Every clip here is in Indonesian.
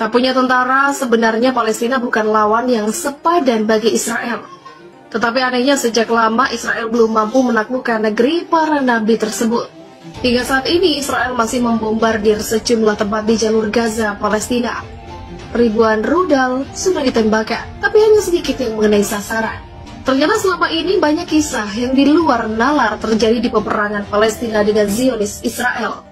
Tak punya tentara, sebenarnya Palestina bukan lawan yang sepadan bagi Israel. Tetapi anehnya sejak lama Israel belum mampu menaklukkan negeri para nabi tersebut. Hingga saat ini Israel masih membombardir sejumlah tempat di jalur Gaza, Palestina. Ribuan rudal sudah ditembakkan, tapi hanya sedikit yang mengenai sasaran. Ternyata selama ini banyak kisah yang di luar nalar terjadi di peperangan Palestina dengan Zionis Israel.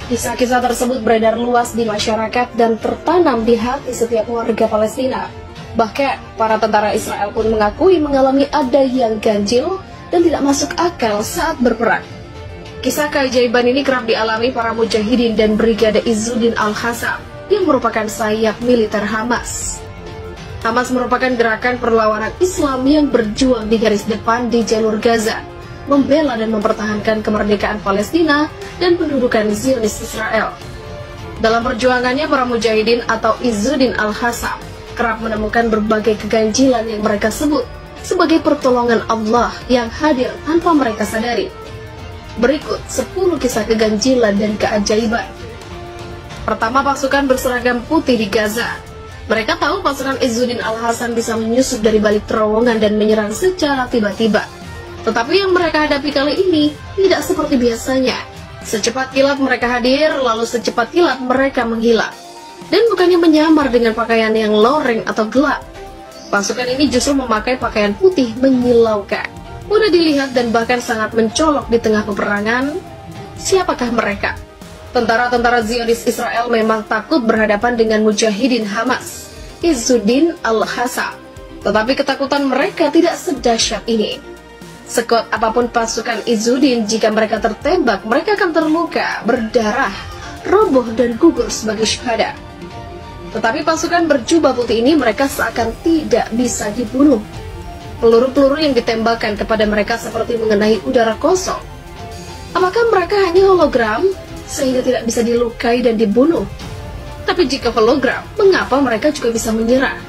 Kisah-kisah tersebut beredar luas di masyarakat dan tertanam di hati setiap warga Palestina. Bahkan, para tentara Israel pun mengakui mengalami ada yang ganjil dan tidak masuk akal saat berperang. Kisah keajaiban ini kerap dialami para mujahidin dan Brigade Izzuddin Al-Qassam yang merupakan sayap militer Hamas. Hamas merupakan gerakan perlawanan Islam yang berjuang di garis depan di jalur Gaza, membela dan mempertahankan kemerdekaan Palestina dan pendudukan Zionis Israel. Dalam perjuangannya, para mujahidin atau Izzuddin Al-Qassam kerap menemukan berbagai keganjilan yang mereka sebut sebagai pertolongan Allah yang hadir tanpa mereka sadari. Berikut 10 kisah keganjilan dan keajaiban. Pertama, pasukan berseragam putih di Gaza. Mereka tahu pasukan Izzuddin Al-Qassam bisa menyusup dari balik terowongan dan menyerang secara tiba-tiba. Tetapi yang mereka hadapi kali ini tidak seperti biasanya. Secepat kilat mereka hadir, lalu secepat kilat mereka menghilang. Dan bukannya menyamar dengan pakaian yang loreng atau gelap. Pasukan ini justru memakai pakaian putih menyilaukan. Mudah dilihat dan bahkan sangat mencolok di tengah peperangan. Siapakah mereka? Tentara-tentara Zionis Israel memang takut berhadapan dengan mujahidin Hamas, Izzuddin Al-Qassam. Tetapi ketakutan mereka tidak sedahsyat ini. Sekuat apapun pasukan Izzuddin, jika mereka tertembak, mereka akan terluka, berdarah, roboh dan gugur sebagai syuhada. Tetapi pasukan berjubah putih ini mereka seakan tidak bisa dibunuh. Peluru-peluru yang ditembakkan kepada mereka seperti mengenai udara kosong. Apakah mereka hanya hologram sehingga tidak bisa dilukai dan dibunuh? Tapi jika hologram, mengapa mereka juga bisa menyerang?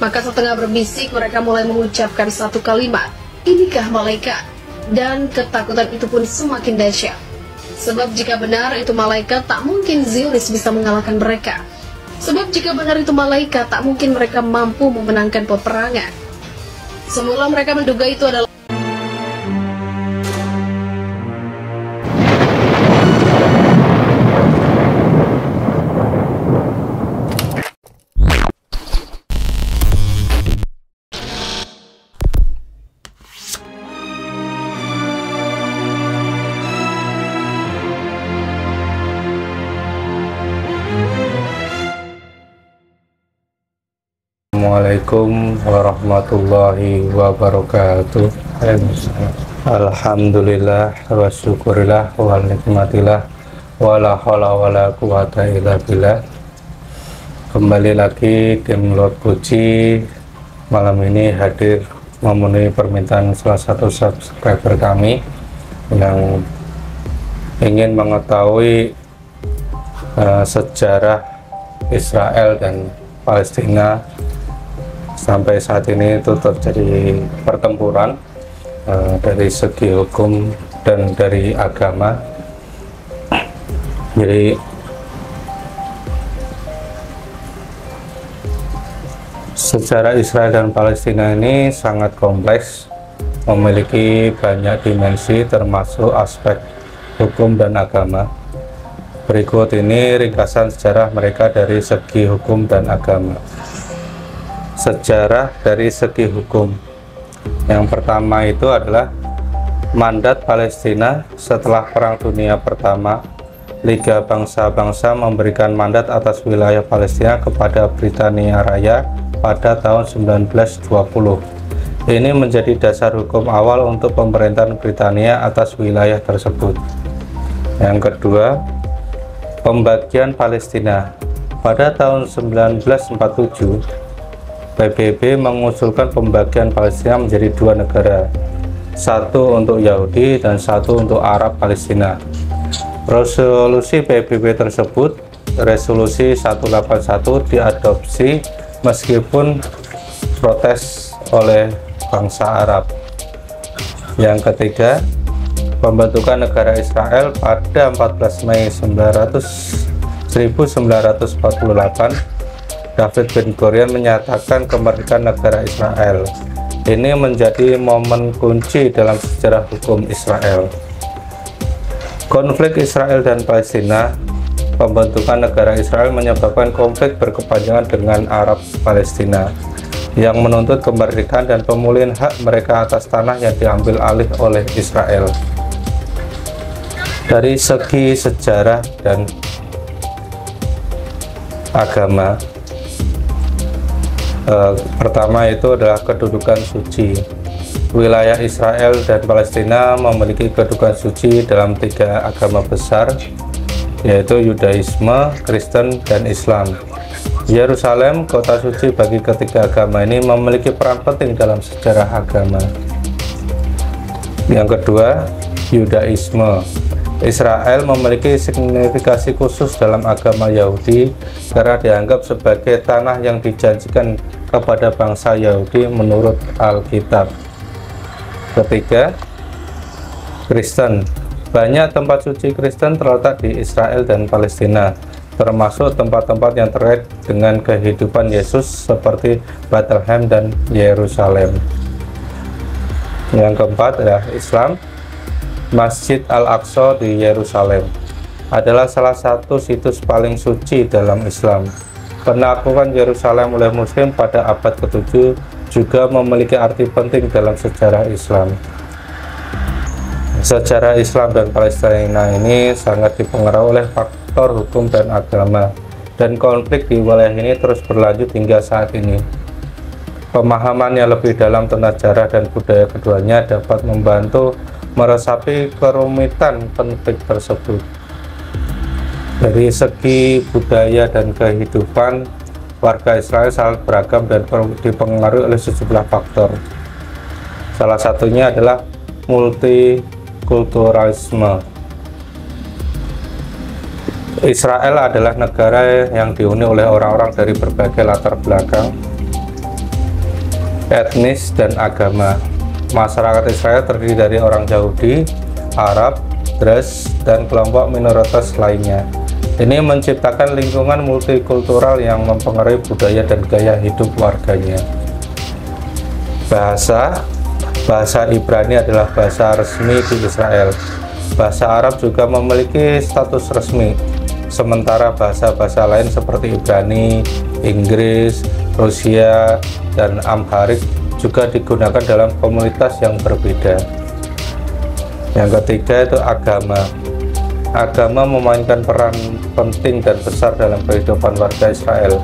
Maka setengah berbisik mereka mulai mengucapkan satu kalimat, "Inikah malaikat?" Dan ketakutan itu pun semakin dahsyat. Sebab jika benar itu malaikat, tak mungkin Zionis bisa mengalahkan mereka. Sebab jika benar itu malaikat, tak mungkin mereka mampu memenangkan peperangan. Semula mereka menduga itu adalah Assalamualaikum warahmatullahi wabarakatuh. Alhamdulillah wa syukurillah wa nikmatillah wa la hawla wa la quwata illa billah. Kembali lagi tim Lord Puji malam ini hadir memenuhi permintaan salah satu subscriber kami yang ingin mengetahui sejarah Israel dan Palestina. Sampai saat ini itu terjadi pertempuran dari segi hukum dan dari agama. Jadi sejarah Israel dan Palestina ini sangat kompleks, memiliki banyak dimensi termasuk aspek hukum dan agama. Berikut ini ringkasan sejarah mereka dari segi hukum dan agama. Sejarah dari segi hukum. Yang pertama itu adalah mandat Palestina setelah Perang Dunia Pertama. Liga Bangsa-Bangsa memberikan mandat atas wilayah Palestina kepada Britania Raya pada tahun 1920. Ini menjadi dasar hukum awal untuk pemerintahan Britania atas wilayah tersebut. Yang kedua, pembagian Palestina. Pada tahun 1947, PBB mengusulkan pembagian Palestina menjadi dua negara, satu untuk Yahudi dan satu untuk Arab Palestina. Resolusi PBB tersebut, resolusi 181, diadopsi meskipun protes oleh bangsa Arab. Yang ketiga, pembentukan negara Israel pada 14 Mei 1948, David Ben-Gurion menyatakan kemerdekaan negara Israel. Ini menjadi momen kunci dalam sejarah hukum Israel. Konflik Israel dan Palestina. Pembentukan negara Israel menyebabkan konflik berkepanjangan dengan Arab Palestina yang menuntut kemerdekaan dan pemulihan hak mereka atas tanah yang diambil alih oleh Israel. Dari segi sejarah dan agama, pertama itu adalah kedudukan suci. Wilayah Israel dan Palestina memiliki kedudukan suci dalam 3 agama besar, yaitu Yudaisme, Kristen, dan Islam. Yerusalem, kota suci bagi ketiga agama ini, memiliki peran penting dalam sejarah agama. Yang kedua, Yudaisme. Israel memiliki signifikasi khusus dalam agama Yahudi karena dianggap sebagai tanah yang dijanjikan kepada bangsa Yahudi menurut Alkitab. Ketiga, Kristen. Banyak tempat suci Kristen terletak di Israel dan Palestina, termasuk tempat-tempat yang terkait dengan kehidupan Yesus seperti Bethlehem dan Yerusalem. Yang keempat adalah Islam. Masjid Al-Aqsa di Yerusalem adalah salah satu situs paling suci dalam Islam. Penaklukan Yerusalem oleh Muslim pada abad ke-7 juga memiliki arti penting dalam sejarah Islam. Sejarah Islam dan Palestina ini sangat dipengaruhi oleh faktor hukum dan agama, dan konflik di wilayah ini terus berlanjut hingga saat ini. Pemahaman yang lebih dalam tentang sejarah dan budaya keduanya dapat membantu meresapi kerumitan konflik tersebut. Dari segi budaya dan kehidupan, warga Israel sangat beragam dan dipengaruhi oleh sejumlah faktor. Salah satunya adalah multikulturalisme. Israel adalah negara yang dihuni oleh orang-orang dari berbagai latar belakang, etnis, dan agama. Masyarakat Israel terdiri dari orang Yahudi, Arab, Druze, dan kelompok minoritas lainnya. Ini menciptakan lingkungan multikultural yang mempengaruhi budaya dan gaya hidup warganya. Bahasa Ibrani adalah bahasa resmi di Israel. Bahasa Arab juga memiliki status resmi, sementara bahasa-bahasa lain seperti Ibrani, Inggris, Rusia, dan Amharic juga digunakan dalam komunitas yang berbeda. Yang ketiga itu agama. Agama memainkan peran penting dan besar dalam kehidupan warga Israel.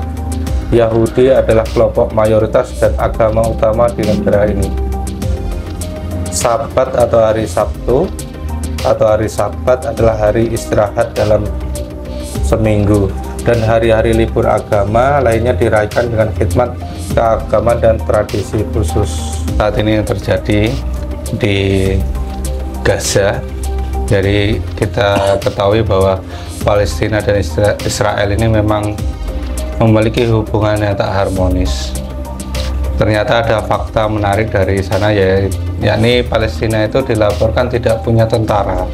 Yahudi adalah kelompok mayoritas dan agama utama di negara ini. Sabat atau hari Sabtu atau hari Sabat adalah hari istirahat dalam seminggu, dan hari-hari libur agama lainnya dirayakan dengan khidmat keagamaan dan tradisi khusus. Saat ini yang terjadi di Gaza, jadi kita ketahui bahwa Palestina dan Israel ini memang memiliki hubungan yang tak harmonis. Ternyata ada fakta menarik dari sana, yakni Palestina itu dilaporkan tidak punya tentara,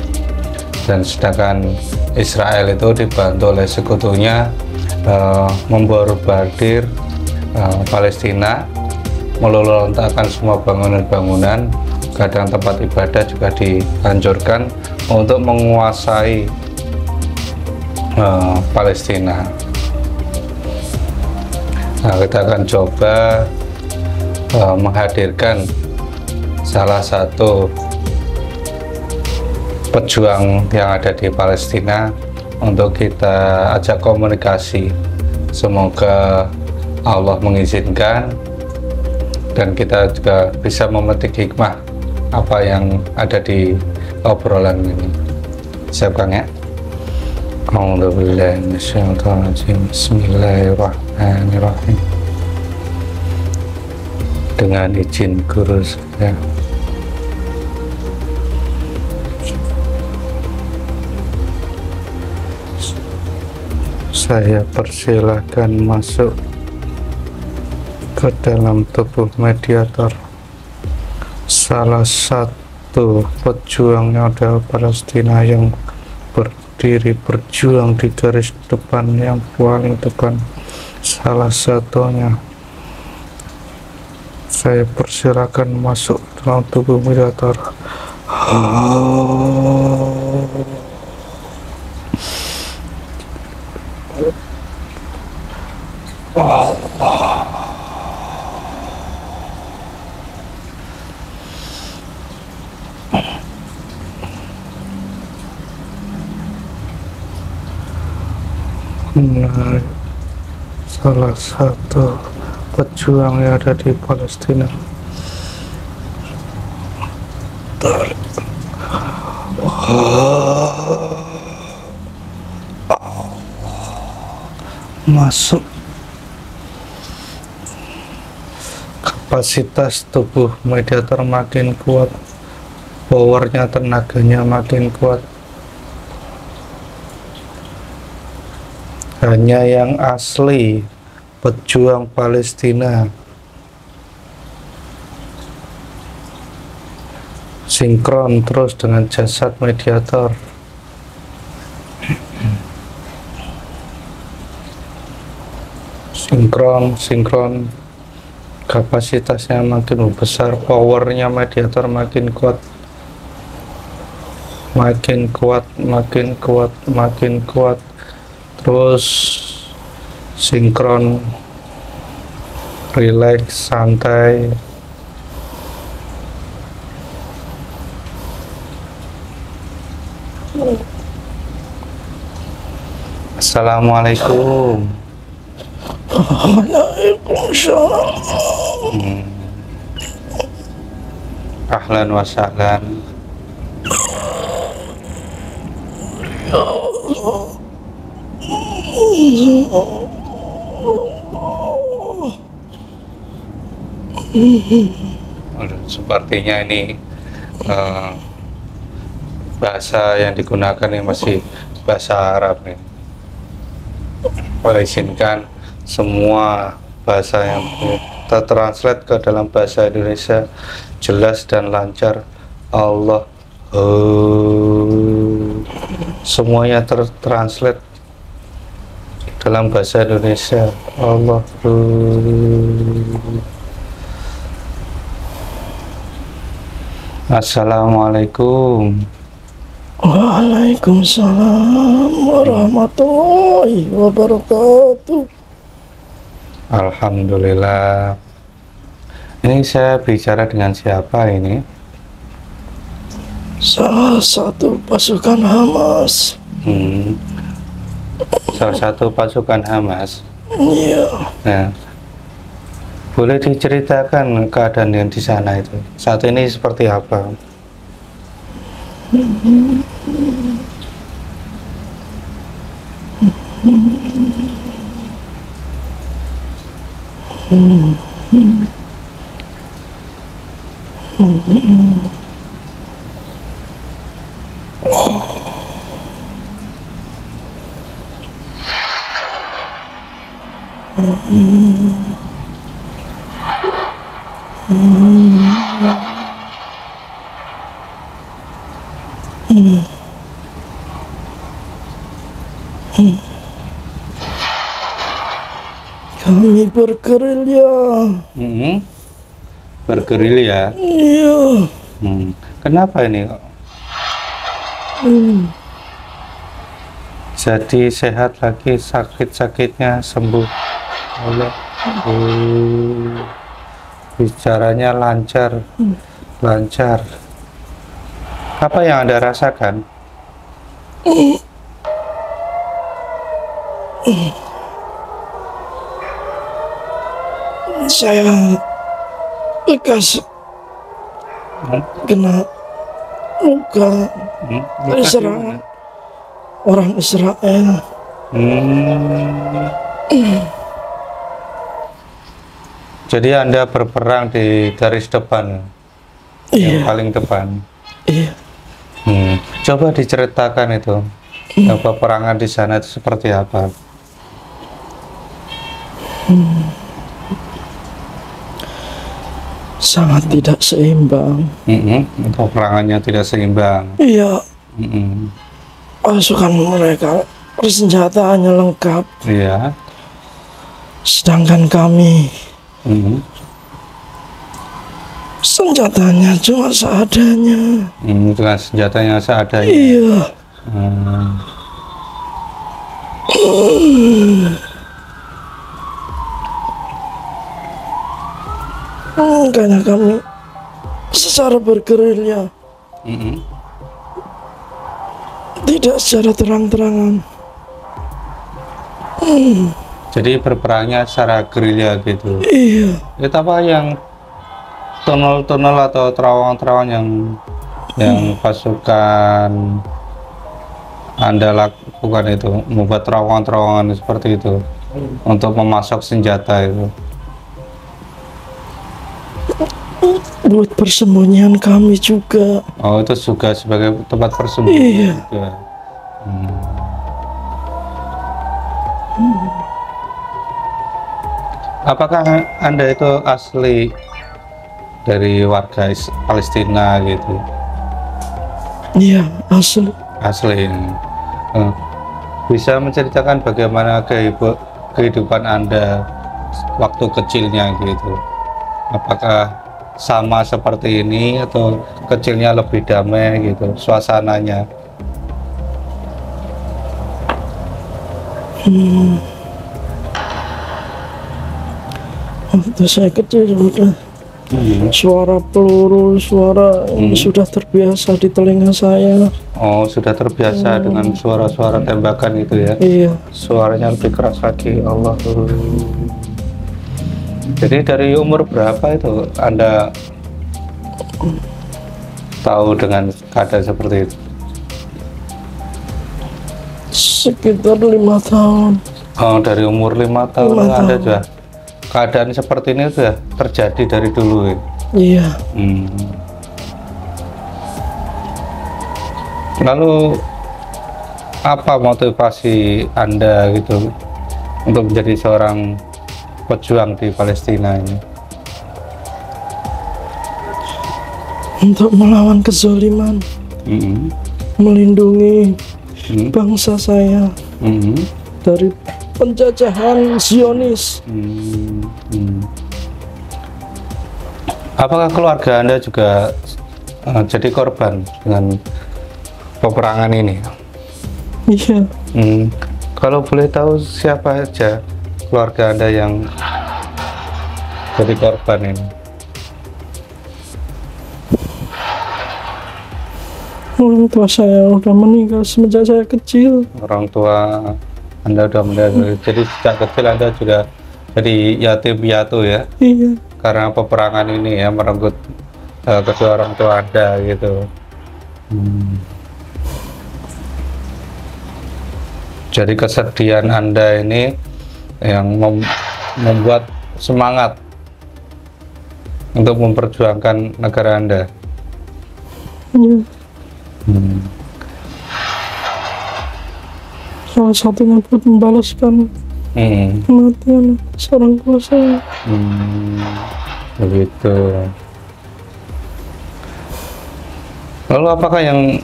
dan sedangkan Israel itu dibantu oleh sekutunya membombardir Palestina, meluluhlantakkan semua bangunan-bangunan, kadang tempat ibadah juga dihancurkan untuk menguasai Palestina. Nah, kita akan coba menghadirkan salah satu pejuang yang ada di Palestina untuk kita ajak komunikasi. Semoga Allah mengizinkan dan kita juga bisa memetik hikmah apa yang ada di obrolan ini. Siap Kang ya? A'udzubillahi minasyaitonir rajim. Bismillahirrahmanirrahim. Dengan izin guru saya persilahkan masuk ke dalam tubuh mediator. Salah satu Tuh, pejuangnya ada Palestina yang berdiri berjuang di garis depan yang paling depan. Salah satunya saya persilakan masuk dalam tubuh militer. Nah, salah satu pejuang yang ada di Palestina. Masuk. Kapasitas tubuh mediator makin kuat, powernya, tenaganya makin kuat. Hanya yang asli pejuang Palestina sinkron terus dengan jasad mediator. Sinkron, kapasitasnya makin besar, powernya mediator makin kuat, makin kuat, terus sinkron, rileks, santai. Assalamualaikum. Waalaikumsalam. Ahlan wa sahlan. Ya Allah. Aduh, sepertinya ini bahasa yang digunakan yang masih bahasa Arab nih. Boleh izinkan semua bahasa yang tertranslate ke dalam bahasa Indonesia jelas dan lancar. Allah, semuanya tertranslate dalam bahasa Indonesia. Allah, Assalamualaikum. Waalaikumsalam warahmatullahi wabarakatuh. Alhamdulillah. Ini saya bicara dengan siapa ini? Salah satu pasukan Hamas. Salah satu pasukan Hamas. Iya. Nah, boleh diceritakan keadaan yang di sana itu saat ini seperti apa? Kami bergerilya. Bergerilya. Iya. Kenapa ini kok? Jadi sehat lagi, sakit-sakitnya sembuh. Allah. Bicaranya lancar. Apa yang Anda rasakan? Saya bekas kena luka dari serangan orang Israel. Jadi Anda berperang di garis depan, yang paling depan. Iya. Coba diceritakan itu, peperangan di sana itu seperti apa? sangat tidak seimbang. Peperangannya tidak seimbang. Iya, Mm-mm. pasukan mereka persenjataannya lengkap, Iya. sedangkan kami Mm-mm. senjatanya cuma seadanya. Dengan senjatanya seadanya. Iya, Hmm. makanya kami secara bergerilya, Mm-mm. tidak secara terang-terangan. Jadi berperangnya secara gerilya gitu. Iya, Itu apa yang tunnel-tunnel atau terowongan-terowongan yang pasukan Anda lakukan itu, membuat terowongan-terowongan seperti itu untuk memasok senjata itu. buat persembunyian kami juga. Oh, itu juga sebagai tempat persembunyian Iya. juga. Apakah Anda itu asli dari warga Palestina gitu? Iya, asli. Asli. Eh, Bisa menceritakan bagaimana kehidupan Anda waktu kecilnya gitu? Apakah sama seperti ini atau kecilnya lebih damai gitu suasananya? Waktu saya kecil sudah suara peluru, suara ini sudah terbiasa di telinga saya. Oh, sudah terbiasa dengan suara-suara tembakan itu ya? Iya, Suaranya lebih keras lagi. Allah. Jadi dari umur berapa itu Anda tahu dengan keadaan seperti itu? sekitar 5 tahun. Oh, dari umur 5 tahun 5 Anda tahun. sudah keadaan seperti ini sudah terjadi dari dulu ya? Iya, Lalu apa motivasi Anda gitu untuk menjadi seorang pejuang di Palestina ini? untuk melawan kezaliman, Mm-mm. melindungi Mm. bangsa saya Mm-mm. dari penjajahan Zionis. Apakah keluarga Anda juga jadi korban dengan peperangan ini? Iya, Kalau boleh tahu siapa aja keluarga Anda yang jadi korban ini? orang tua saya udah meninggal semenjak saya kecil. Orang tua Anda sudah meninggal, jadi sejak kecil Anda sudah jadi yatim piatu ya? Iya, Karena peperangan ini ya merenggut kedua orang tua Anda gitu. Jadi kesedihan Anda ini yang membuat semangat untuk memperjuangkan negara Anda. iya. Salah satunya buat membalaskan kematian seorang tua saya. Begitu. Lalu apakah yang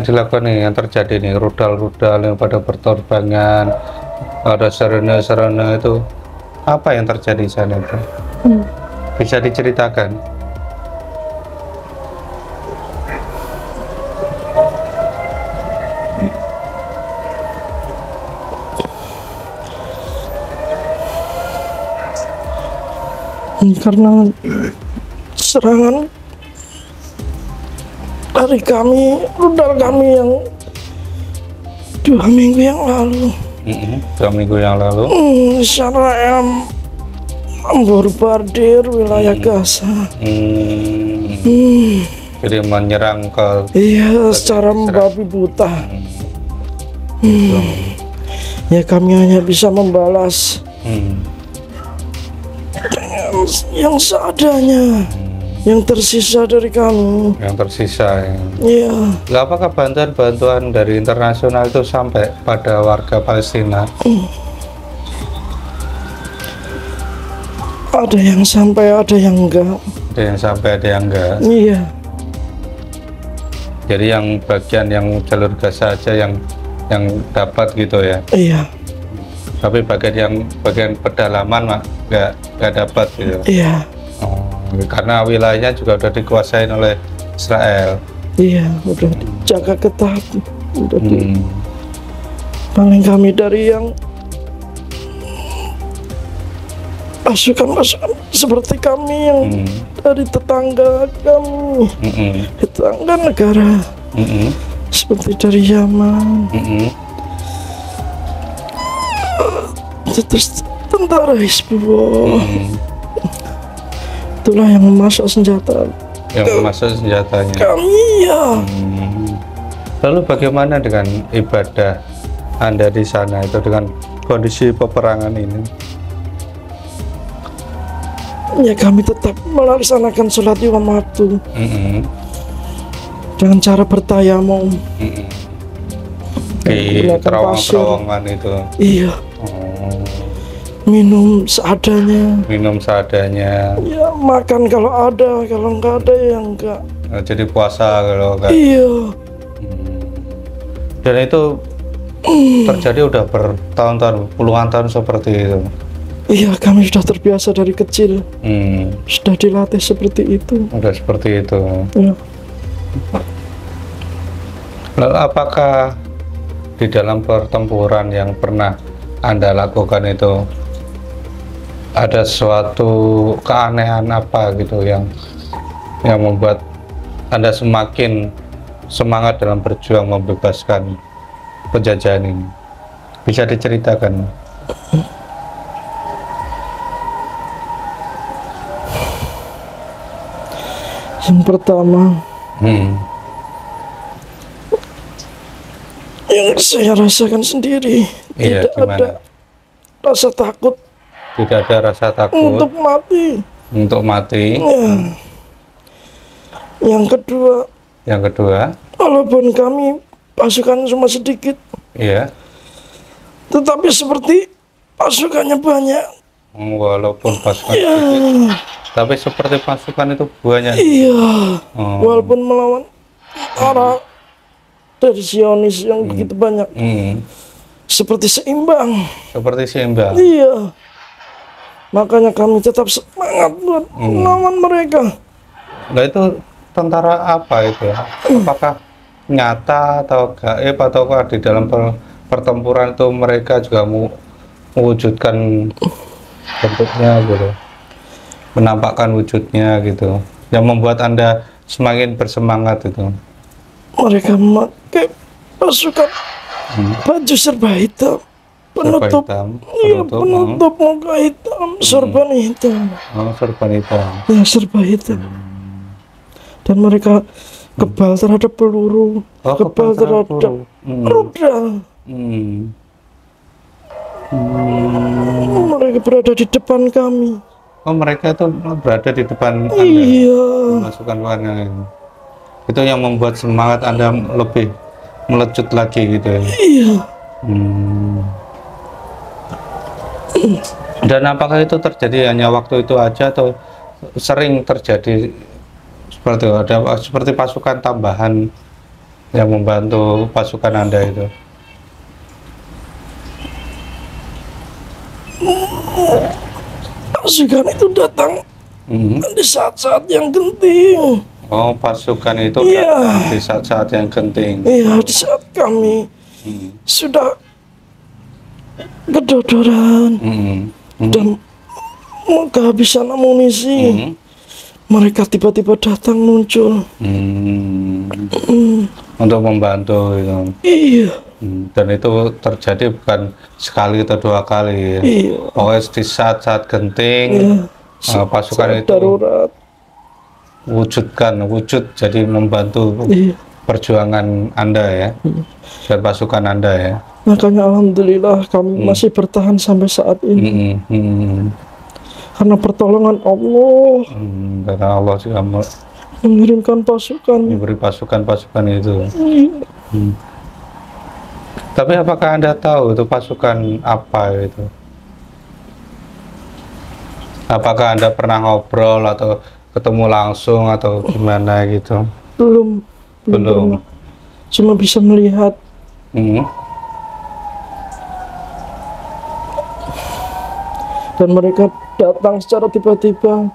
dilakukan ini, yang terjadi nih, rudal-rudal yang pada berterbangan, ada sarana-sarana itu, apa yang terjadi di sana itu? Bisa diceritakan? Karena serangan dari kami, rudal kami yang 2 minggu yang lalu, 2 minggu yang lalu. Israel membombardir wilayah Gaza. Jadi menyerang ke Iya, secara membabi buta. Ya kami hanya bisa membalas yang seadanya, yang tersisa dari kami. yang tersisa ya. Iya, Lah, apakah bantuan-bantuan dari internasional itu sampai pada warga Palestina? ada yang sampai, ada yang enggak. Ada Ada yang sampai, ada yang enggak. Iya. Jadi yang bagian yang jalur gas saja yang dapat gitu ya. Iya. Tapi bagian pedalaman mak nggak dapat gitu. Iya. Oh, karena wilayahnya juga udah dikuasain oleh Israel. Iya, udah dijaga ketat. Udah paling kami dari yang pasukan-pasukan seperti kami yang dari tetangga kami, tetangga negara, seperti dari Yaman, terus tentara Hizbullah, itulah yang memasak senjata. Yang memasak senjatanya. Kami ya. Lalu bagaimana dengan ibadah Anda di sana itu dengan kondisi peperangan ini? Ya kami tetap melaksanakan sholat lima waktu dengan cara bertayamum di terowongan itu. Iya. Minum seadanya. Minum seadanya. Ya makan kalau ada, kalau enggak ada ya enggak. Jadi puasa kalau enggak. Iya. Dan itu terjadi udah bertahun-tahun, puluhan tahun seperti itu. Iya, kami sudah terbiasa dari kecil. Sudah dilatih seperti itu. Udah seperti itu. Ya. Lalu apakah di dalam pertempuran yang pernah Anda lakukan itu ada suatu keanehan apa gitu yang membuat Anda semakin semangat dalam berjuang membebaskan penjajahan ini? Bisa diceritakan? Yang pertama, yang saya rasakan sendiri, iya, tidak gimana? ada rasa takut. Tidak ada rasa takut untuk mati. Untuk mati. Ya. Yang kedua, walaupun kami pasukan cuma sedikit, iya, tetapi seperti pasukannya banyak. Walaupun pasukan ya. sedikit, tapi seperti pasukan itu banyak. Iya. Walaupun melawan para dari Zionis yang begitu banyak, seperti seimbang. Seperti seimbang. Iya. Makanya kami tetap semangat buat melawan mereka. Nah itu tentara apa itu ya? Apakah nyata atau gaib ataukah di dalam pertempuran itu mereka juga mewujudkan bentuknya gitu, menampakkan wujudnya gitu, yang membuat Anda semakin bersemangat itu? Mereka memakai pasukan baju serba hitam, penutup, iya, penutup muka hitam, sorban hitam. Oh, sorban hitam. Ya, serba hitam. Dan mereka kebal terhadap peluru, kebal terhadap rudal. Mereka berada di depan kami. Oh, mereka itu berada di depan Anda. Iya. Masukkan warna ini. Itu yang membuat semangat Anda lebih melecut lagi gitu ya. Iya. Dan apakah itu terjadi hanya waktu itu aja atau sering terjadi seperti itu? Ada seperti pasukan tambahan yang membantu pasukan Anda itu? Pasukan itu datang di saat-saat yang genting. Oh, pasukan itu iya. Di saat-saat yang genting. Iya, di saat kami sudah kedodoran dan mau kehabisan amunisi, mereka tiba-tiba datang muncul untuk membantu gitu. Iya. Dan itu terjadi bukan sekali atau dua kali ya. Iya. Pokoknya di saat-saat genting, iya. Pasukan itu darurat wujud jadi membantu perjuangan Anda ya, dan pasukan Anda ya. Makanya alhamdulillah kami masih bertahan sampai saat ini. Karena pertolongan Allah. Karena Allah juga mengirimkan pasukan. Memberi pasukan itu. Tapi apakah Anda tahu itu pasukan apa itu? Apakah Anda pernah ngobrol atau ketemu langsung atau gimana gitu? Belum. Belum. Cuma bisa melihat. Dan mereka datang secara tiba-tiba,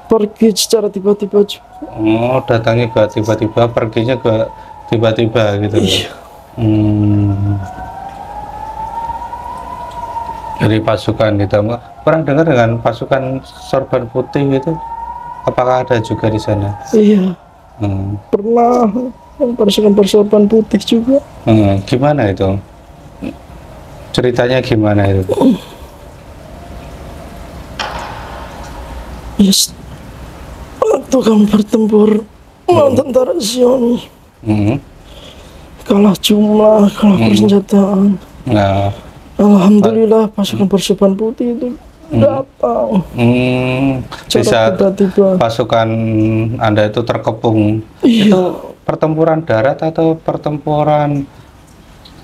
pergi secara tiba-tiba juga. Oh, datangnya ke tiba-tiba, perginya ke tiba-tiba gitu. Iya. Dari pasukan itu, pernah dengar dengan pasukan sorban putih itu? Apakah ada juga di sana? Iya. Pernah pasukan sorban putih juga. Gimana itu? Ceritanya gimana itu? Yes. Waktu kami bertempur melawan tentara Zionis, kalah jumlah, kalah persenjataan. Nah, Alhamdulillah pasukan bersorban putih itu datang. Bisa tiba-tiba. pasukan Anda itu terkepung. Iya. Itu pertempuran darat atau pertempuran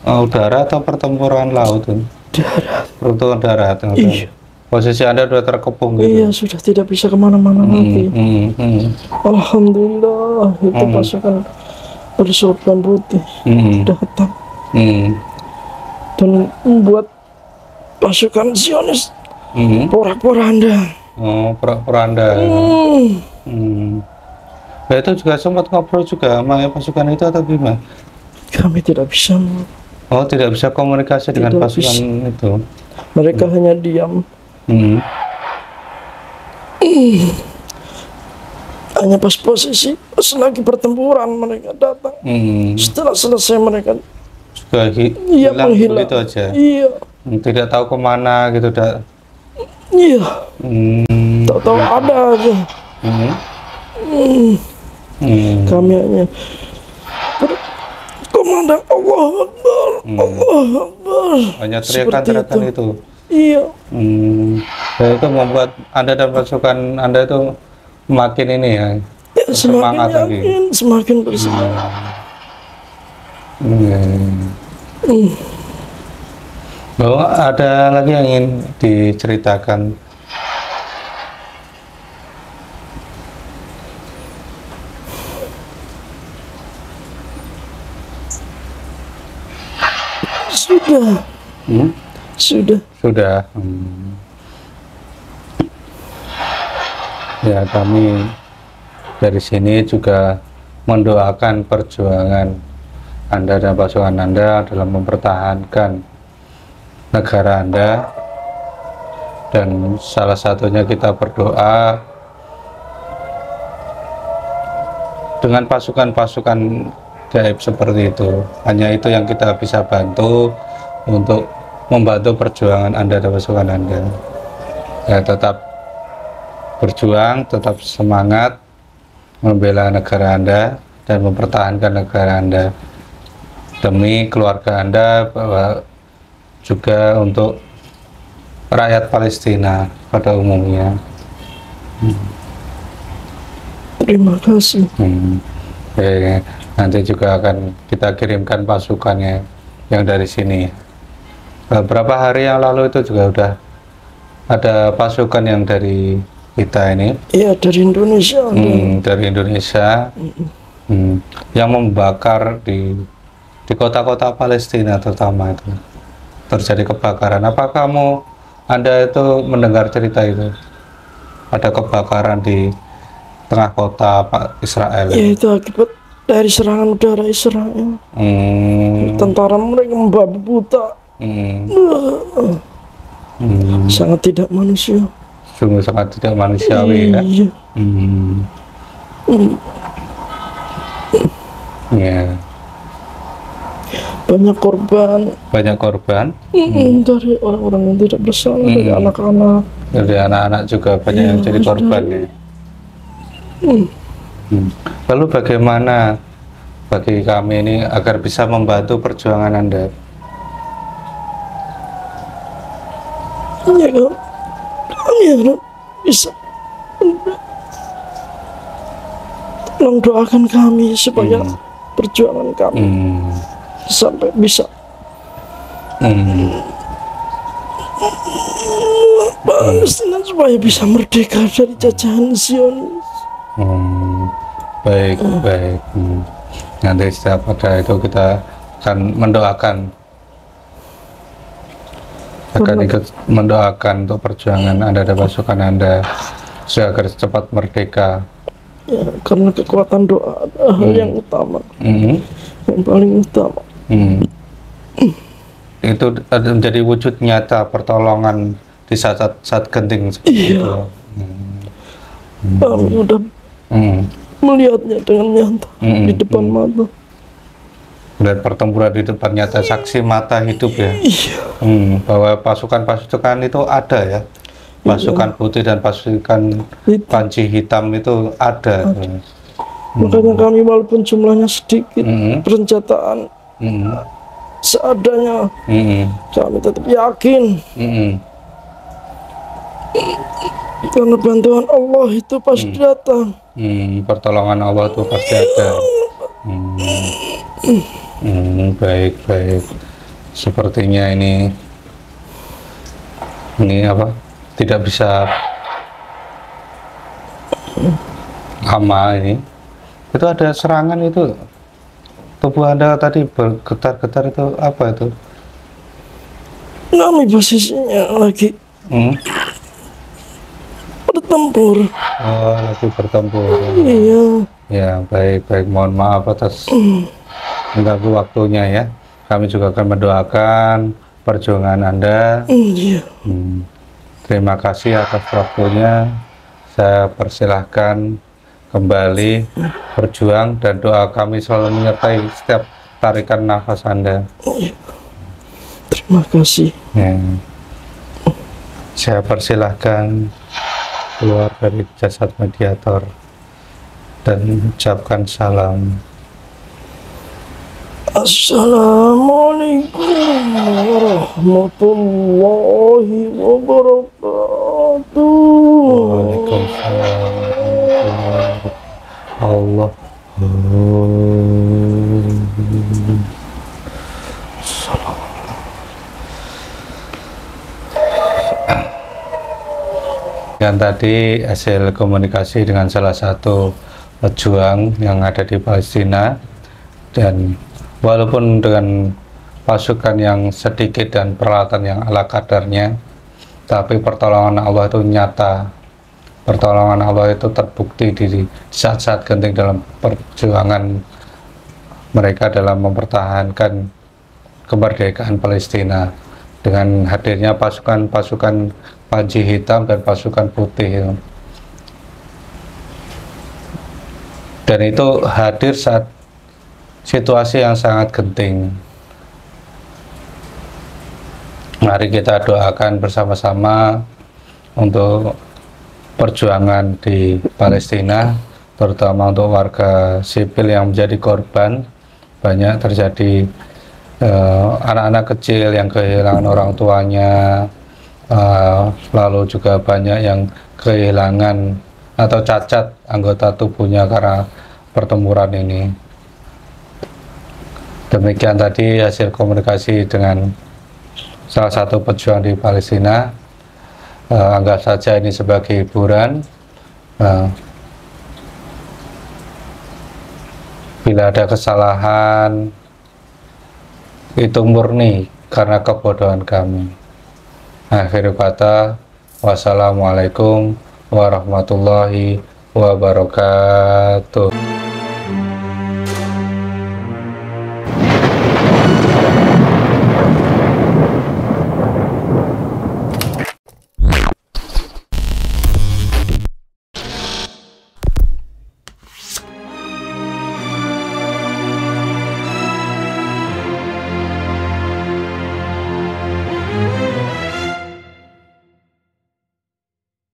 udara atau pertempuran laut? Darat. Pertempuran darat. Iya. Posisi Anda sudah terkepung gitu. Iya, sudah tidak bisa kemana-mana lagi. Alhamdulillah itu pasukan bersorban putih datang dan membuat pasukan Zionis porak-poranda. Oh, porak-poranda. Nah, itu juga sempat ngobrol juga sama pasukan itu atau gimana? Kami tidak bisa. Oh, tidak bisa komunikasi dengan pasukan itu. Mereka hanya diam. Hanya pas posisi, pas lagi pertempuran mereka datang. Setelah selesai mereka juga hilang begitu aja. Iya. Tidak tahu kemana gitu dah. Iya. Tahu-tahu ada aja. Kami hanya komandan Allah Akbar, Allah Akbar. Hanya teriakan-teriakan itu. Iya. Dan itu membuat Anda dan pasukan Anda itu makin ini ya, semakin lagi. Semakin bersemangat. Bahwa ada lagi yang ingin diceritakan. Sudah. Sudah. Ya, kami dari sini juga mendoakan perjuangan Anda dan pasukan Anda dalam mempertahankan negara Anda, dan salah satunya kita berdoa dengan pasukan-pasukan gaib seperti itu. Hanya itu yang kita bisa bantu untuk membantu perjuangan Anda dan pasukan Anda. Ya, tetap berjuang, tetap semangat membela negara Anda dan mempertahankan negara Anda demi keluarga Anda, bahwa juga untuk rakyat Palestina pada umumnya. Terima kasih. Nanti juga akan kita kirimkan pasukannya yang dari sini. Beberapa hari yang lalu itu juga udah ada pasukan yang dari kita ini. Iya, dari Indonesia. Dari Indonesia. Yang membakar di kota-kota Palestina terutama itu terjadi kebakaran. Apa Anda itu mendengar cerita itu? Ada kebakaran di tengah kota Israel. Ya, itu akibat dari serangan udara Israel. Tentara mereka membabi buta. Sangat tidak manusia. Sungguh sangat tidak manusiawi. Iya. Ya. Banyak korban. Dari orang-orang yang tidak bersalah, dari anak-anak. Dari anak-anak juga banyak yang jadi korban ya. Lalu bagaimana bagi kami ini agar bisa membantu perjuangan Anda? Ya, kami harap bisa tolong doakan kami supaya perjuangan kami sampai bisa Palestina supaya bisa merdeka dari jajahan Zionis. Baik, baik. Nanti setiap ada itu kita akan mendoakan, ikut mendoakan untuk perjuangan Anda dan pasukan Anda agar cepat merdeka. Ya, karena kekuatan doa adalah hal yang utama, yang paling utama. Itu menjadi wujud nyata pertolongan di saat genting seperti itu. Kami udah melihatnya dengan nyata di depan mata. Melihat pertempuran di depan nyata, saksi mata hidup ya. Bahwa pasukan-pasukan itu ada ya. Pasukan putih dan pasukan panci hitam itu ada. Makanya kami walaupun jumlahnya sedikit, perenjataan seadanya, kami tetap yakin. Karena bantuan Allah itu pasti datang. Pertolongan Allah itu pasti ada. Baik, baik. Sepertinya ini apa? Tidak bisa lama ini. Itu ada serangan itu. Tubuh Anda tadi bergetar-getar itu apa itu? Kami posisinya lagi bertempur. Oh, lagi bertempur. Iya. Ya, baik, baik. Mohon maaf atas mengganggu waktunya ya. Kami juga akan mendoakan perjuangan Anda. Iya. Terima kasih atas waktunya. Saya persilahkan kembali berjuang dan doa kami selalu menyertai setiap tarikan nafas Anda. Terima kasih. Ya. Saya persilahkan keluar dari jasad mediator dan mengucapkan salam. Assalamualaikum warahmatullahi wabarakatuh. Waalaikumsalam warahmatullahi Dan tadi hasil komunikasi dengan salah satu pejuang yang ada di Palestina, dan walaupun dengan pasukan yang sedikit dan peralatan yang ala kadarnya, tapi pertolongan Allah itu nyata. Pertolongan Allah itu terbukti di saat-saat genting dalam perjuangan mereka dalam mempertahankan kemerdekaan Palestina dengan hadirnya pasukan-pasukan panji hitam dan pasukan putih. Dan itu hadir saat situasi yang sangat genting. Mari kita doakan bersama-sama untuk perjuangan di Palestina, terutama untuk warga sipil yang menjadi korban. Banyak terjadi anak-anak kecil yang kehilangan orang tuanya, lalu juga banyak yang kehilangan atau cacat anggota tubuhnya karena pertempuran ini. Demikian tadi hasil komunikasi dengan salah satu pejuang di Palestina. Anggap saja ini sebagai hiburan. Bila ada kesalahan, itu murni karena kebodohan kami. Akhir kata, wassalamualaikum warahmatullahi wabarakatuh.